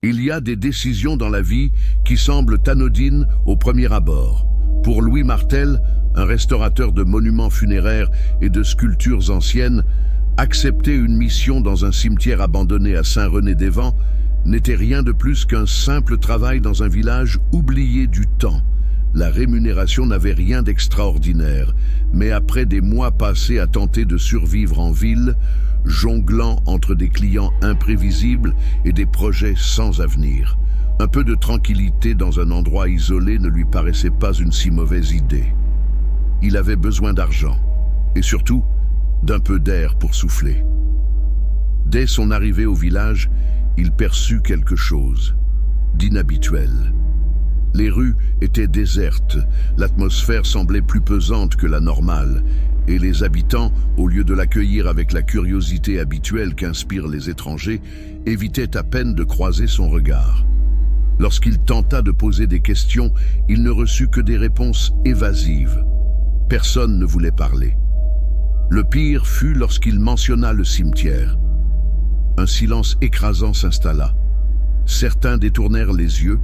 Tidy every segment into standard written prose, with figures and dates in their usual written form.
Il y a des décisions dans la vie qui semblent anodines au premier abord. Pour Louis Martel, un restaurateur de monuments funéraires et de sculptures anciennes, accepter une mission dans un cimetière abandonné à Saint-René-des-Vents n'était rien de plus qu'un simple travail dans un village oublié du temps. La rémunération n'avait rien d'extraordinaire, mais après des mois passés à tenter de survivre en ville, jonglant entre des clients imprévisibles et des projets sans avenir, un peu de tranquillité dans un endroit isolé ne lui paraissait pas une si mauvaise idée. Il avait besoin d'argent, et surtout, d'un peu d'air pour souffler. Dès son arrivée au village, il perçut quelque chose d'inhabituel. Les rues étaient désertes, l'atmosphère semblait plus pesante que la normale, et les habitants, au lieu de l'accueillir avec la curiosité habituelle qu'inspirent les étrangers, évitaient à peine de croiser son regard. Lorsqu'il tenta de poser des questions, il ne reçut que des réponses évasives. Personne ne voulait parler. Le pire fut lorsqu'il mentionna le cimetière. Un silence écrasant s'installa. Certains détournèrent les yeux,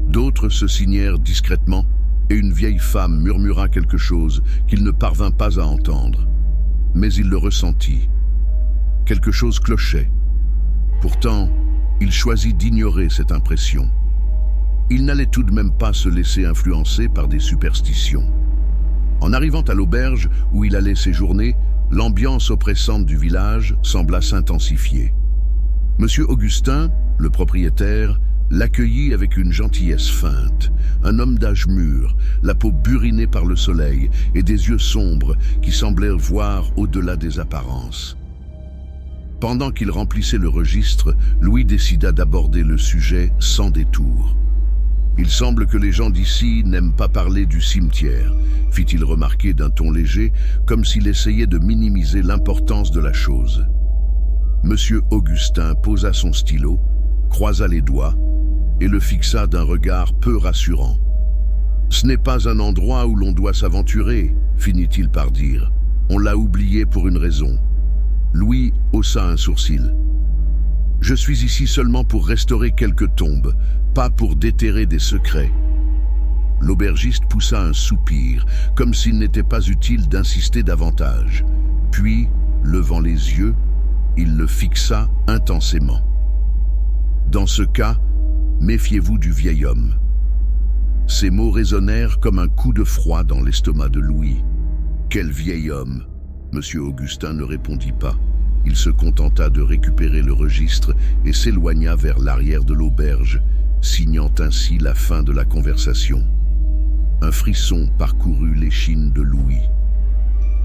d'autres se signèrent discrètement, et une vieille femme murmura quelque chose qu'il ne parvint pas à entendre. Mais il le ressentit. Quelque chose clochait. Pourtant, il choisit d'ignorer cette impression. Il n'allait tout de même pas se laisser influencer par des superstitions. En arrivant à l'auberge où il allait séjourner, l'ambiance oppressante du village sembla s'intensifier. Monsieur Augustin, le propriétaire, l'accueillit avec une gentillesse feinte, un homme d'âge mûr, la peau burinée par le soleil et des yeux sombres qui semblaient voir au-delà des apparences. Pendant qu'il remplissait le registre, Louis décida d'aborder le sujet sans détour. « Il semble que les gens d'ici n'aiment pas parler du cimetière », fit-il remarquer d'un ton léger, comme s'il essayait de minimiser l'importance de la chose. Monsieur Augustin posa son stylo, croisa les doigts et le fixa d'un regard peu rassurant. « Ce n'est pas un endroit où l'on doit s'aventurer », finit-il par dire. « On l'a oublié pour une raison. » Louis haussa un sourcil. « Je suis ici seulement pour restaurer quelques tombes, pas pour déterrer des secrets. » L'aubergiste poussa un soupir, comme s'il n'était pas utile d'insister davantage. Puis, levant les yeux, il le fixa intensément. « Dans ce cas, méfiez-vous du vieil homme. » Ces mots résonnèrent comme un coup de froid dans l'estomac de Louis. « Quel vieil homme ?» Monsieur Augustin ne répondit pas. Il se contenta de récupérer le registre et s'éloigna vers l'arrière de l'auberge, signant ainsi la fin de la conversation. Un frisson parcourut l'échine de Louis.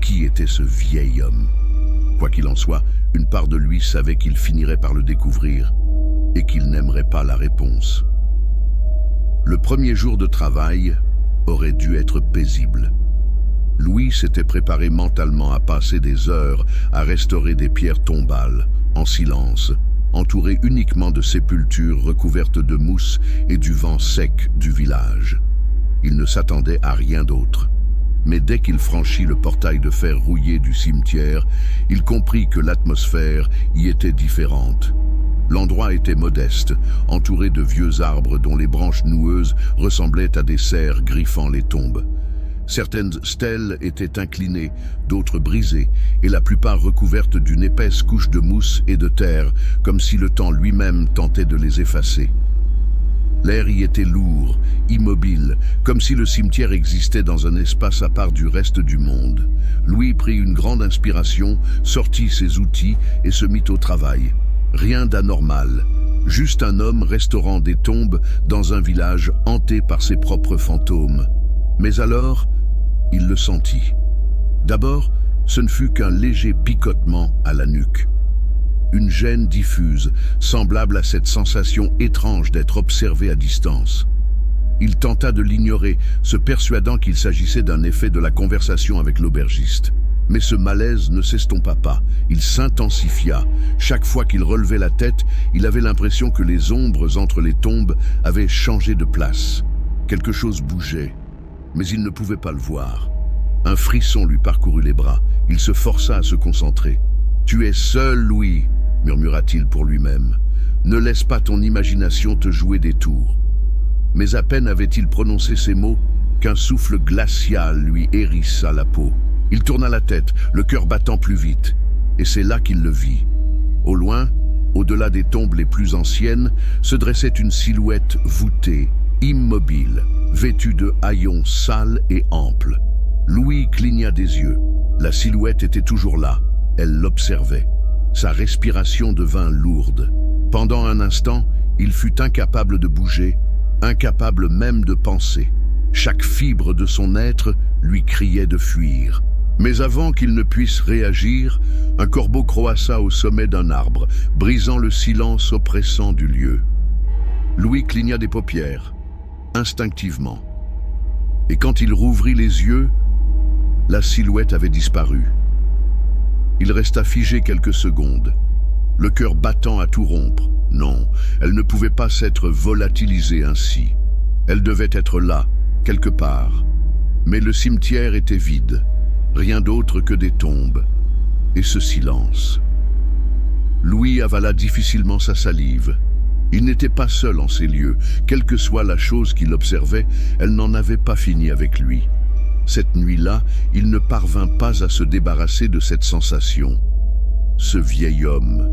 Qui était ce vieil homme? Quoi qu'il en soit, une part de lui savait qu'il finirait par le découvrir et qu'il n'aimerait pas la réponse. Le premier jour de travail aurait dû être paisible. Louis s'était préparé mentalement à passer des heures à restaurer des pierres tombales, en silence, entouré uniquement de sépultures recouvertes de mousse et du vent sec du village. Il ne s'attendait à rien d'autre. Mais dès qu'il franchit le portail de fer rouillé du cimetière, il comprit que l'atmosphère y était différente. L'endroit était modeste, entouré de vieux arbres dont les branches noueuses ressemblaient à des cerfs griffant les tombes. Certaines stèles étaient inclinées, d'autres brisées, et la plupart recouvertes d'une épaisse couche de mousse et de terre, comme si le temps lui-même tentait de les effacer. L'air y était lourd, immobile, comme si le cimetière existait dans un espace à part du reste du monde. Louis prit une grande inspiration, sortit ses outils et se mit au travail. Rien d'anormal, juste un homme restaurant des tombes dans un village hanté par ses propres fantômes. Mais alors, il le sentit. D'abord, ce ne fut qu'un léger picotement à la nuque. Une gêne diffuse, semblable à cette sensation étrange d'être observé à distance. Il tenta de l'ignorer, se persuadant qu'il s'agissait d'un effet de la conversation avec l'aubergiste. Mais ce malaise ne s'estompa pas, il s'intensifia. Chaque fois qu'il relevait la tête, il avait l'impression que les ombres entre les tombes avaient changé de place. Quelque chose bougeait, mais il ne pouvait pas le voir. Un frisson lui parcourut les bras, il se força à se concentrer. « Tu es seul, Louis !» murmura-t-il pour lui-même. Ne laisse pas ton imagination te jouer des tours. Mais à peine avait-il prononcé ces mots qu'un souffle glacial lui hérissa la peau. Il tourna la tête, le cœur battant plus vite, et c'est là qu'il le vit. Au loin, au-delà des tombes les plus anciennes, se dressait une silhouette voûtée, immobile, vêtue de haillons sales et amples. Louis cligna des yeux. La silhouette était toujours là. Elle l'observait. Sa respiration devint lourde. Pendant un instant, il fut incapable de bouger, incapable même de penser. Chaque fibre de son être lui criait de fuir. Mais avant qu'il ne puisse réagir, un corbeau croassa au sommet d'un arbre, brisant le silence oppressant du lieu. Louis cligna des paupières, instinctivement. Et quand il rouvrit les yeux, la silhouette avait disparu. Il resta figé quelques secondes, le cœur battant à tout rompre. Non, elle ne pouvait pas s'être volatilisée ainsi. Elle devait être là, quelque part. Mais le cimetière était vide. Rien d'autre que des tombes, et ce silence. Louis avala difficilement sa salive. Il n'était pas seul en ces lieux. Quelle que soit la chose qu'il observait, elle n'en avait pas fini avec lui. Cette nuit-là, il ne parvint pas à se débarrasser de cette sensation. Ce vieil homme,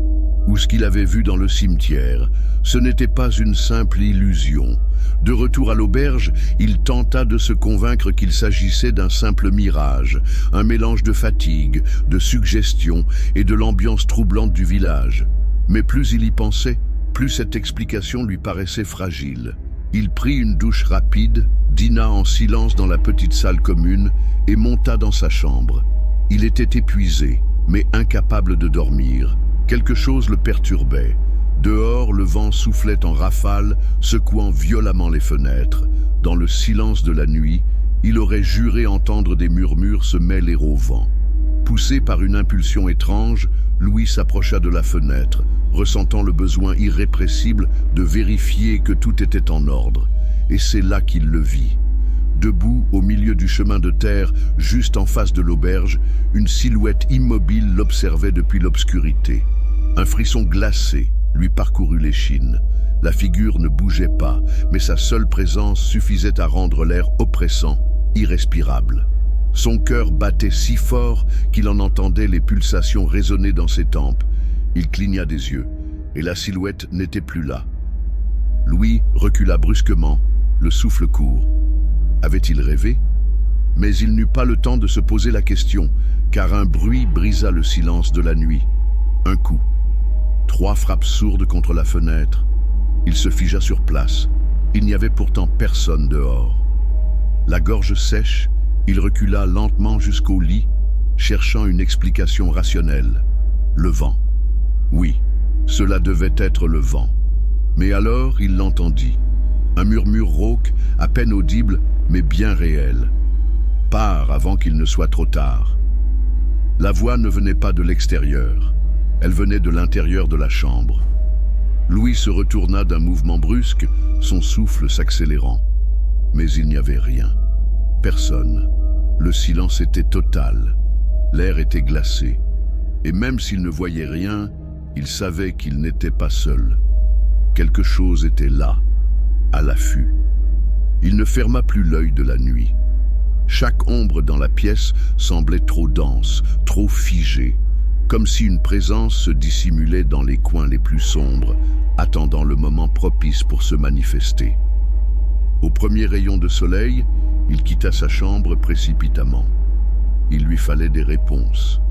ou ce qu'il avait vu dans le cimetière, ce n'était pas une simple illusion. De retour à l'auberge, il tenta de se convaincre qu'il s'agissait d'un simple mirage, un mélange de fatigue, de suggestion et de l'ambiance troublante du village. Mais plus il y pensait, plus cette explication lui paraissait fragile. Il prit une douche rapide, dîna en silence dans la petite salle commune et monta dans sa chambre. Il était épuisé, mais incapable de dormir. Quelque chose le perturbait. Dehors, le vent soufflait en rafales, secouant violemment les fenêtres. Dans le silence de la nuit, il aurait juré entendre des murmures se mêler au vent. Poussé par une impulsion étrange, Louis s'approcha de la fenêtre, ressentant le besoin irrépressible de vérifier que tout était en ordre. Et c'est là qu'il le vit. Debout, au milieu du chemin de terre, juste en face de l'auberge, une silhouette immobile l'observait depuis l'obscurité. Un frisson glacé lui parcourut l'échine. La figure ne bougeait pas, mais sa seule présence suffisait à rendre l'air oppressant, irrespirable. Son cœur battait si fort qu'il en entendait les pulsations résonner dans ses tempes. Il cligna des yeux, et la silhouette n'était plus là. Louis recula brusquement, le souffle court. Avait-il rêvé? Mais il n'eut pas le temps de se poser la question, car un bruit brisa le silence de la nuit. Un coup. 3 frappes sourdes contre la fenêtre. Il se figea sur place. Il n'y avait pourtant personne dehors. La gorge sèche, il recula lentement jusqu'au lit, cherchant une explication rationnelle. Le vent. Oui, cela devait être le vent. Mais alors il l'entendit. Un murmure rauque, à peine audible, mais bien réel. Pars avant qu'il ne soit trop tard. La voix ne venait pas de l'extérieur. Elle venait de l'intérieur de la chambre. Louis se retourna d'un mouvement brusque, son souffle s'accélérant. Mais il n'y avait rien. Personne. Le silence était total. L'air était glacé. Et même s'il ne voyait rien, il savait qu'il n'était pas seul. Quelque chose était là, à l'affût. Il ne ferma plus l'œil de la nuit. Chaque ombre dans la pièce semblait trop dense, trop figée, comme si une présence se dissimulait dans les coins les plus sombres, attendant le moment propice pour se manifester. Au premier rayon de soleil, il quitta sa chambre précipitamment. Il lui fallait des réponses.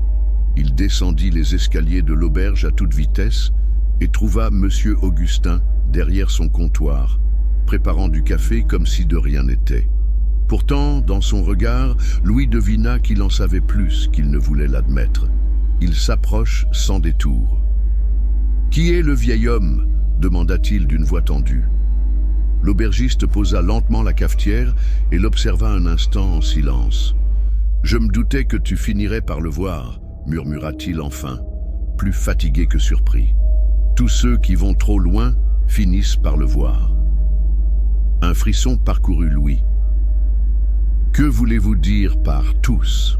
Il descendit les escaliers de l'auberge à toute vitesse et trouva Monsieur Augustin derrière son comptoir, préparant du café comme si de rien n'était. Pourtant, dans son regard, Louis devina qu'il en savait plus qu'il ne voulait l'admettre. Il s'approche sans détour. « Qui est le vieil homme ?» demanda-t-il d'une voix tendue. L'aubergiste posa lentement la cafetière et l'observa un instant en silence. « Je me doutais que tu finirais par le voir, » murmura-t-il enfin, plus fatigué que surpris. « Tous ceux qui vont trop loin finissent par le voir. » Un frisson parcourut Louis. « Que voulez-vous dire par tous ?»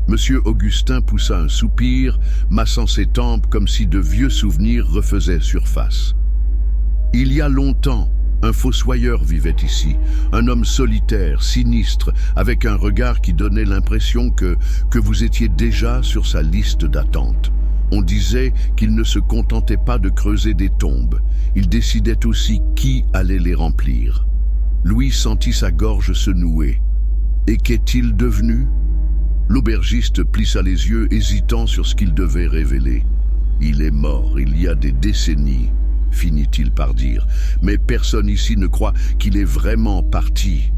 Monsieur Augustin poussa un soupir, massant ses tempes comme si de vieux souvenirs refaisaient surface. Il y a longtemps, un fossoyeur vivait ici, un homme solitaire, sinistre, avec un regard qui donnait l'impression que vous étiez déjà sur sa liste d'attente. On disait qu'il ne se contentait pas de creuser des tombes, il décidait aussi qui allait les remplir. Louis sentit sa gorge se nouer. Et qu'est-il devenu ? L'aubergiste plissa les yeux, hésitant sur ce qu'il devait révéler. « Il est mort il y a des décennies », finit-il par dire. Mais personne ici ne croit qu'il est vraiment parti.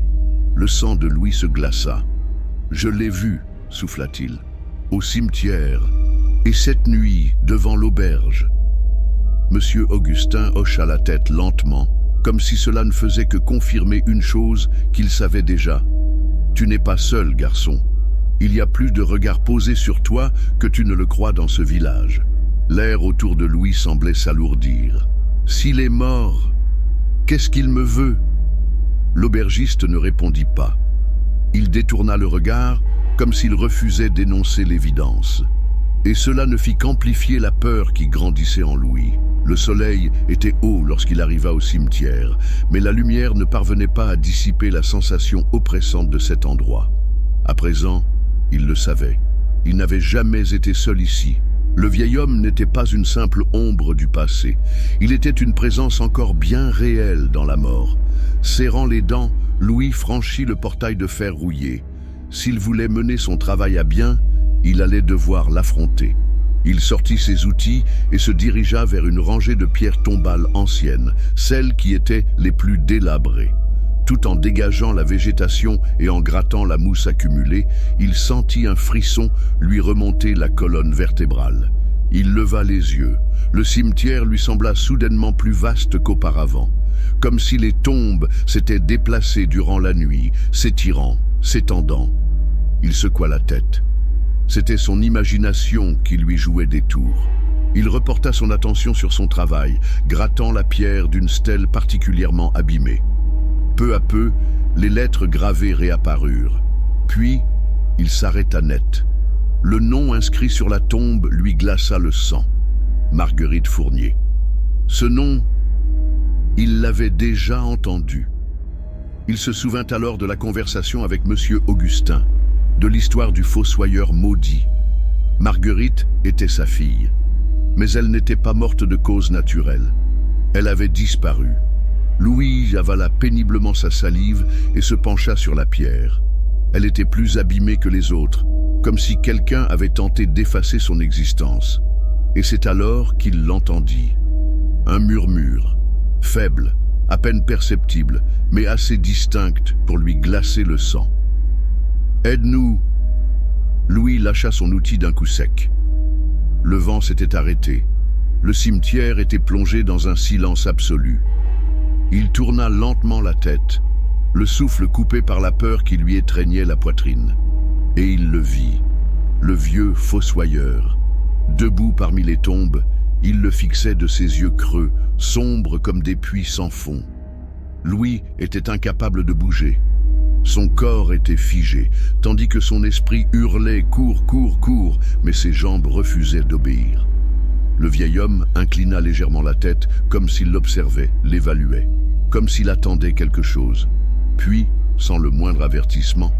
Le sang de Louis se glaça. « Je l'ai vu », souffla-t-il, « au cimetière, et cette nuit, devant l'auberge. » Monsieur Augustin hocha la tête lentement, comme si cela ne faisait que confirmer une chose qu'il savait déjà. « Tu n'es pas seul, garçon. Il y a plus de regards posés sur toi que tu ne le crois dans ce village. » L'air autour de Louis semblait s'alourdir. « S'il est mort, qu'est-ce qu'il me veut ?» L'aubergiste ne répondit pas. Il détourna le regard, comme s'il refusait d'énoncer l'évidence. Et cela ne fit qu'amplifier la peur qui grandissait en Louis. Le soleil était haut lorsqu'il arriva au cimetière, mais la lumière ne parvenait pas à dissiper la sensation oppressante de cet endroit. À présent, il le savait. Il n'avait jamais été seul ici. Le vieil homme n'était pas une simple ombre du passé. Il était une présence encore bien réelle dans la mort. Serrant les dents, Louis franchit le portail de fer rouillé. S'il voulait mener son travail à bien, il allait devoir l'affronter. Il sortit ses outils et se dirigea vers une rangée de pierres tombales anciennes, celles qui étaient les plus délabrées. Tout en dégageant la végétation et en grattant la mousse accumulée, il sentit un frisson lui remonter la colonne vertébrale. Il leva les yeux. Le cimetière lui sembla soudainement plus vaste qu'auparavant, comme si les tombes s'étaient déplacées durant la nuit, s'étirant, s'étendant. Il secoua la tête. C'était son imagination qui lui jouait des tours. Il reporta son attention sur son travail, grattant la pierre d'une stèle particulièrement abîmée. Peu à peu, les lettres gravées réapparurent. Puis, il s'arrêta net. Le nom inscrit sur la tombe lui glaça le sang. Marguerite Fournier. Ce nom, il l'avait déjà entendu. Il se souvint alors de la conversation avec Monsieur Augustin, de l'histoire du fossoyeur maudit. Marguerite était sa fille, mais elle n'était pas morte de cause naturelle. Elle avait disparu. Louis avala péniblement sa salive et se pencha sur la pierre. Elle était plus abîmée que les autres, comme si quelqu'un avait tenté d'effacer son existence. Et c'est alors qu'il l'entendit. Un murmure, faible, à peine perceptible, mais assez distinct pour lui glacer le sang. « Aide-nous !» Louis lâcha son outil d'un coup sec. Le vent s'était arrêté. Le cimetière était plongé dans un silence absolu. Il tourna lentement la tête, le souffle coupé par la peur qui lui étreignait la poitrine. Et il le vit, le vieux fossoyeur. Debout parmi les tombes, il le fixait de ses yeux creux, sombres comme des puits sans fond. Louis était incapable de bouger. Son corps était figé, tandis que son esprit hurlait « Cours, cours, cours !» mais ses jambes refusaient d'obéir. Le vieil homme inclina légèrement la tête, comme s'il l'observait, l'évaluait, comme s'il attendait quelque chose. Puis, sans le moindre avertissement,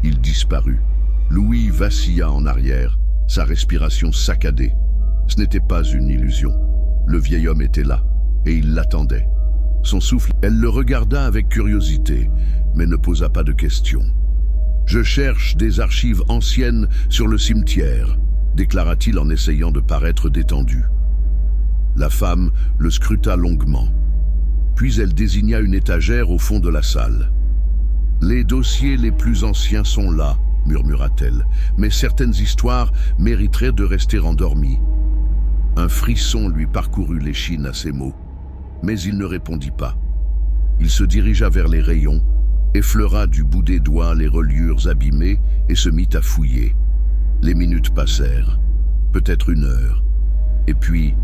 il disparut. Louis vacilla en arrière, sa respiration saccadée. Ce n'était pas une illusion. Le vieil homme était là, et il l'attendait. Son souffle, elle le regarda avec curiosité, mais ne posa pas de questions. « Je cherche des archives anciennes sur le cimetière », déclara-t-il en essayant de paraître détendu. La femme le scruta longuement. Puis elle désigna une étagère au fond de la salle. « Les dossiers les plus anciens sont là », murmura-t-elle, « mais certaines histoires mériteraient de rester endormies. » Un frisson lui parcourut l'échine à ces mots, mais il ne répondit pas. Il se dirigea vers les rayons, effleura du bout des doigts les reliures abîmées et se mit à fouiller. Les minutes passèrent, peut-être une heure, et puis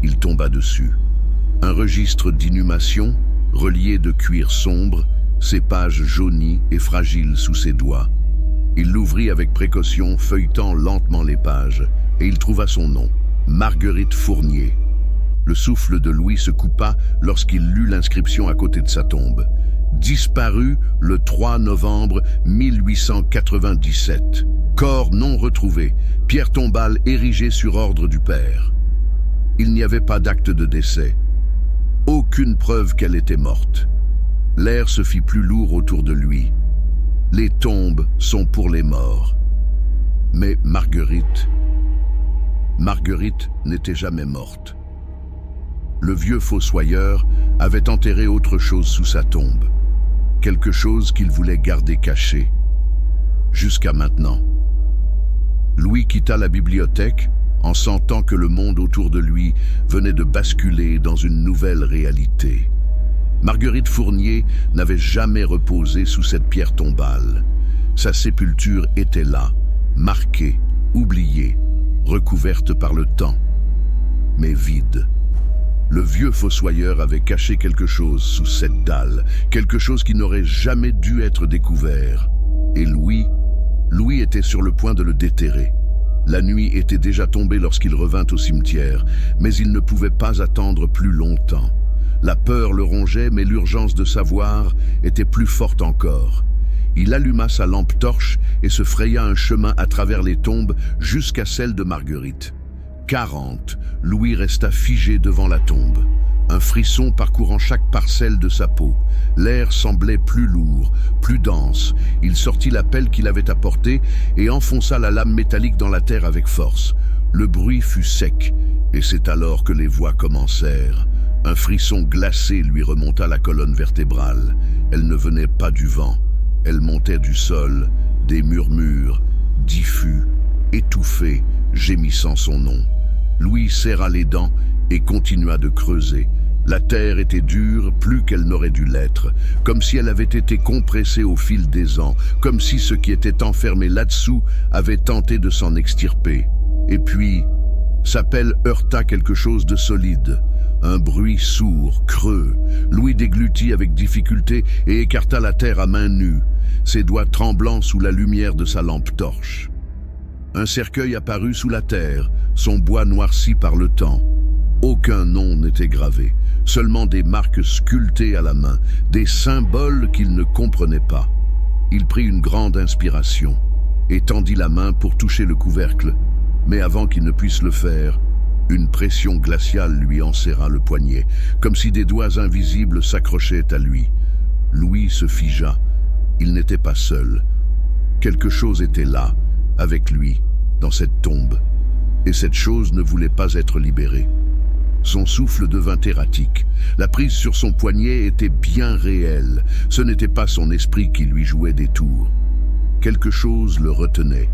il tomba dessus. Un registre d'inhumation, relié de cuir sombre, ses pages jaunies et fragiles sous ses doigts. Il l'ouvrit avec précaution, feuilletant lentement les pages, et il trouva son nom, Marguerite Fournier. Le souffle de Louis se coupa lorsqu'il lut l'inscription à côté de sa tombe. Disparu le 3 novembre 1897. Corps non retrouvé, pierre tombale érigée sur ordre du père. Il n'y avait pas d'acte de décès. Aucune preuve qu'elle était morte. L'air se fit plus lourd autour de lui. Les tombes sont pour les morts. Mais Marguerite n'était jamais morte. Le vieux fossoyeur avait enterré autre chose sous sa tombe. Quelque chose qu'il voulait garder caché. Jusqu'à maintenant. Louis quitta la bibliothèque en sentant que le monde autour de lui venait de basculer dans une nouvelle réalité. Marguerite Fournier n'avait jamais reposé sous cette pierre tombale. Sa sépulture était là, marquée, oubliée, recouverte par le temps, mais vide. Le vieux fossoyeur avait caché quelque chose sous cette dalle, quelque chose qui n'aurait jamais dû être découvert. Et Louis était sur le point de le déterrer. La nuit était déjà tombée lorsqu'il revint au cimetière, mais il ne pouvait pas attendre plus longtemps. La peur le rongeait, mais l'urgence de savoir était plus forte encore. Il alluma sa lampe torche et se fraya un chemin à travers les tombes jusqu'à celle de Marguerite. 40, Louis resta figé devant la tombe, un frisson parcourant chaque parcelle de sa peau. L'air semblait plus lourd, plus dense. Il sortit la pelle qu'il avait apportée et enfonça la lame métallique dans la terre avec force. Le bruit fut sec, et c'est alors que les voix commencèrent. Un frisson glacé lui remonta la colonne vertébrale. Elle ne venait pas du vent, elle montait du sol, des murmures, diffus, étouffés, gémissant son nom. Louis serra les dents et continua de creuser. La terre était dure plus qu'elle n'aurait dû l'être, comme si elle avait été compressée au fil des ans, comme si ce qui était enfermé là-dessous avait tenté de s'en extirper. Et puis, sa pelle heurta quelque chose de solide. Un bruit sourd, creux. Louis déglutit avec difficulté et écarta la terre à main nue, ses doigts tremblants sous la lumière de sa lampe torche. Un cercueil apparut sous la terre, son bois noirci par le temps. Aucun nom n'était gravé, seulement des marques sculptées à la main, des symboles qu'il ne comprenait pas. Il prit une grande inspiration et tendit la main pour toucher le couvercle, mais avant qu'il ne puisse le faire, une pression glaciale lui enserra le poignet, comme si des doigts invisibles s'accrochaient à lui. Louis se figea. Il n'était pas seul. Quelque chose était là, avec lui, dans cette tombe. Et cette chose ne voulait pas être libérée. Son souffle devint erratique. La prise sur son poignet était bien réelle. Ce n'était pas son esprit qui lui jouait des tours. Quelque chose le retenait.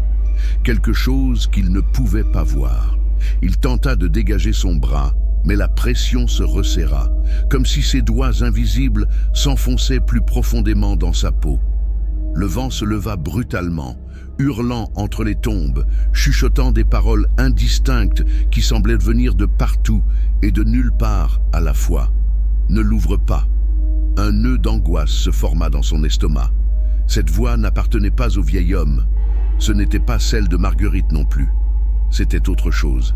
Quelque chose qu'il ne pouvait pas voir. Il tenta de dégager son bras, mais la pression se resserra, comme si ses doigts invisibles s'enfonçaient plus profondément dans sa peau. Le vent se leva brutalement, hurlant entre les tombes, chuchotant des paroles indistinctes qui semblaient venir de partout et de nulle part à la fois. Ne l'ouvre pas. Un nœud d'angoisse se forma dans son estomac. Cette voix n'appartenait pas au vieil homme. Ce n'était pas celle de Marguerite non plus. C'était autre chose.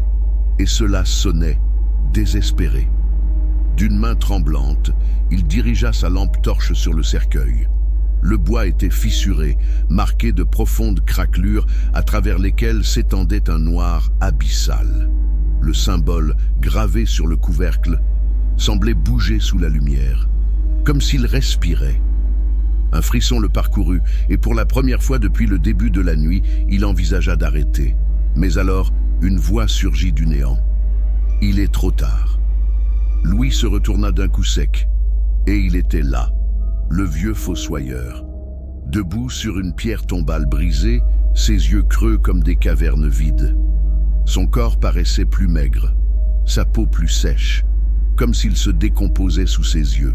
Et cela sonnait, désespéré. D'une main tremblante, il dirigea sa lampe torche sur le cercueil. Le bois était fissuré, marqué de profondes craquelures à travers lesquelles s'étendait un noir abyssal. Le symbole, gravé sur le couvercle, semblait bouger sous la lumière, comme s'il respirait. Un frisson le parcourut, et pour la première fois depuis le début de la nuit, il envisagea d'arrêter. Mais alors, une voix surgit du néant. « Il est trop tard. » Louis se retourna d'un coup sec, et il était là, le vieux fossoyeur. Debout sur une pierre tombale brisée, ses yeux creux comme des cavernes vides. Son corps paraissait plus maigre, sa peau plus sèche, comme s'il se décomposait sous ses yeux.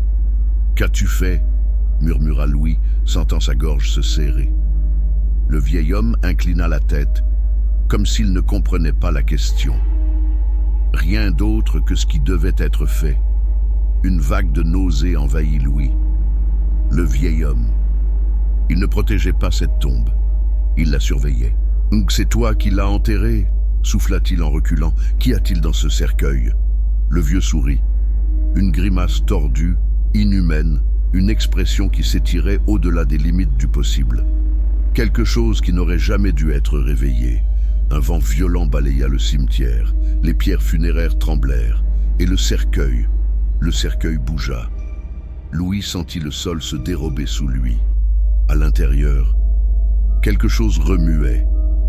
« Qu'as-tu fait ?» murmura Louis, sentant sa gorge se serrer. Le vieil homme inclina la tête, comme s'il ne comprenait pas la question. Rien d'autre que ce qui devait être fait. Une vague de nausée envahit Louis. Le vieil homme. Il ne protégeait pas cette tombe. Il la surveillait. « C'est toi qui l'as enterré ?» souffla-t-il en reculant. « Qu'y a-t-il dans ce cercueil ?» Le vieux sourit. Une grimace tordue, inhumaine, une expression qui s'étirait au-delà des limites du possible. Quelque chose qui n'aurait jamais dû être réveillé. Un vent violent balaya le cimetière, les pierres funéraires tremblèrent, et le cercueil bougea. Louis sentit le sol se dérober sous lui. À l'intérieur, quelque chose remuait.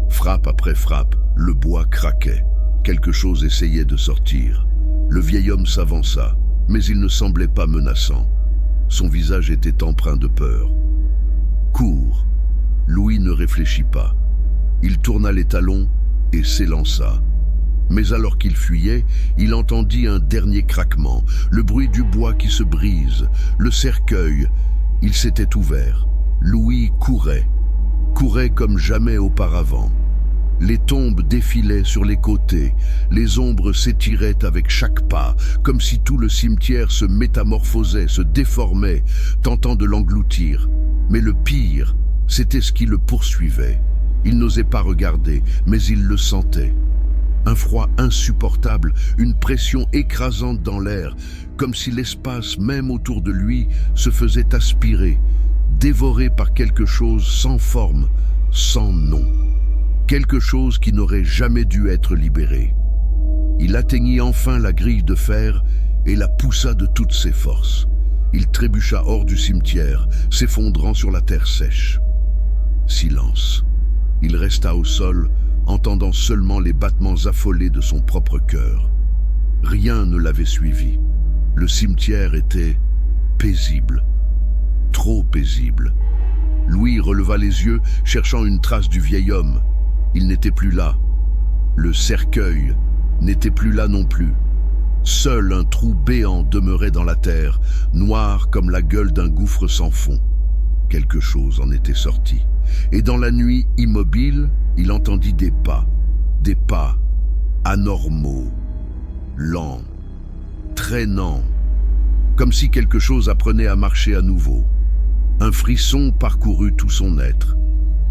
Frappe après frappe, le bois craquait. Quelque chose essayait de sortir. Le vieil homme s'avança, mais il ne semblait pas menaçant. Son visage était empreint de peur. « Cours !» Louis ne réfléchit pas. Il tourna les talons et s'élança. Mais alors qu'il fuyait, il entendit un dernier craquement, le bruit du bois qui se brise, le cercueil. Il s'était ouvert. Louis courait comme jamais auparavant. Les tombes défilaient sur les côtés, les ombres s'étiraient avec chaque pas, comme si tout le cimetière se métamorphosait, se déformait, tentant de l'engloutir. Mais le pire, c'était ce qui le poursuivait. Il n'osait pas regarder, mais il le sentait. Un froid insupportable, une pression écrasante dans l'air, comme si l'espace même autour de lui se faisait aspirer, dévoré par quelque chose sans forme, sans nom. Quelque chose qui n'aurait jamais dû être libéré. Il atteignit enfin la grille de fer et la poussa de toutes ses forces. Il trébucha hors du cimetière, s'effondrant sur la terre sèche. Silence. Il resta au sol, entendant seulement les battements affolés de son propre cœur. Rien ne l'avait suivi. Le cimetière était paisible. Trop paisible. Louis releva les yeux, cherchant une trace du vieil homme. Il n'était plus là. Le cercueil n'était plus là non plus. Seul un trou béant demeurait dans la terre, noir comme la gueule d'un gouffre sans fond. Quelque chose en était sorti. Et dans la nuit immobile, il entendit des pas anormaux, lents, traînants, comme si quelque chose apprenait à marcher à nouveau. Un frisson parcourut tout son être.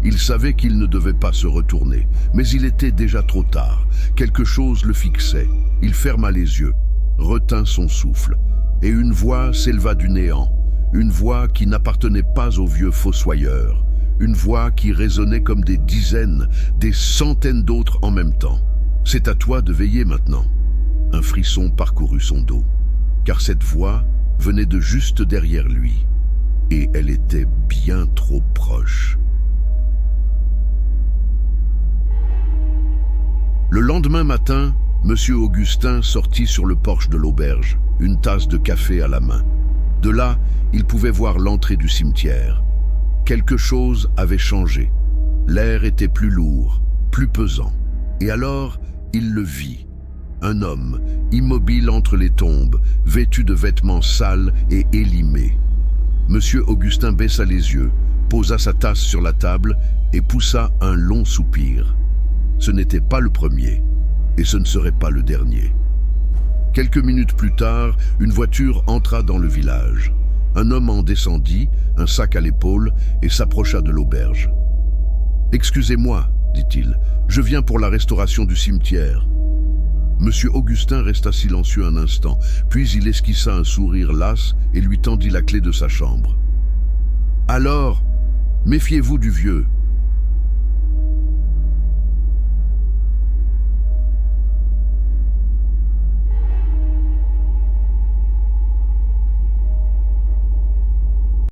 Il savait qu'il ne devait pas se retourner, mais il était déjà trop tard. Quelque chose le fixait. Il ferma les yeux, retint son souffle, et une voix s'éleva du néant, une voix qui n'appartenait pas au vieux fossoyeur, une voix qui résonnait comme des dizaines, des centaines d'autres en même temps. « C'est à toi de veiller maintenant. » Un frisson parcourut son dos, car cette voix venait de juste derrière lui, et elle était bien trop proche. Le lendemain matin, M. Augustin sortit sur le porche de l'auberge, une tasse de café à la main. De là, il pouvait voir l'entrée du cimetière. Quelque chose avait changé. L'air était plus lourd, plus pesant. Et alors, il le vit. Un homme, immobile entre les tombes, vêtu de vêtements sales et élimés. M. Augustin baissa les yeux, posa sa tasse sur la table et poussa un long soupir. Ce n'était pas le premier, et ce ne serait pas le dernier. Quelques minutes plus tard, une voiture entra dans le village. Un homme en descendit, un sac à l'épaule, et s'approcha de l'auberge. « Excusez-moi, dit-il, je viens pour la restauration du cimetière. » Monsieur Augustin resta silencieux un instant, puis il esquissa un sourire las et lui tendit la clé de sa chambre. « Alors, méfiez-vous du vieux.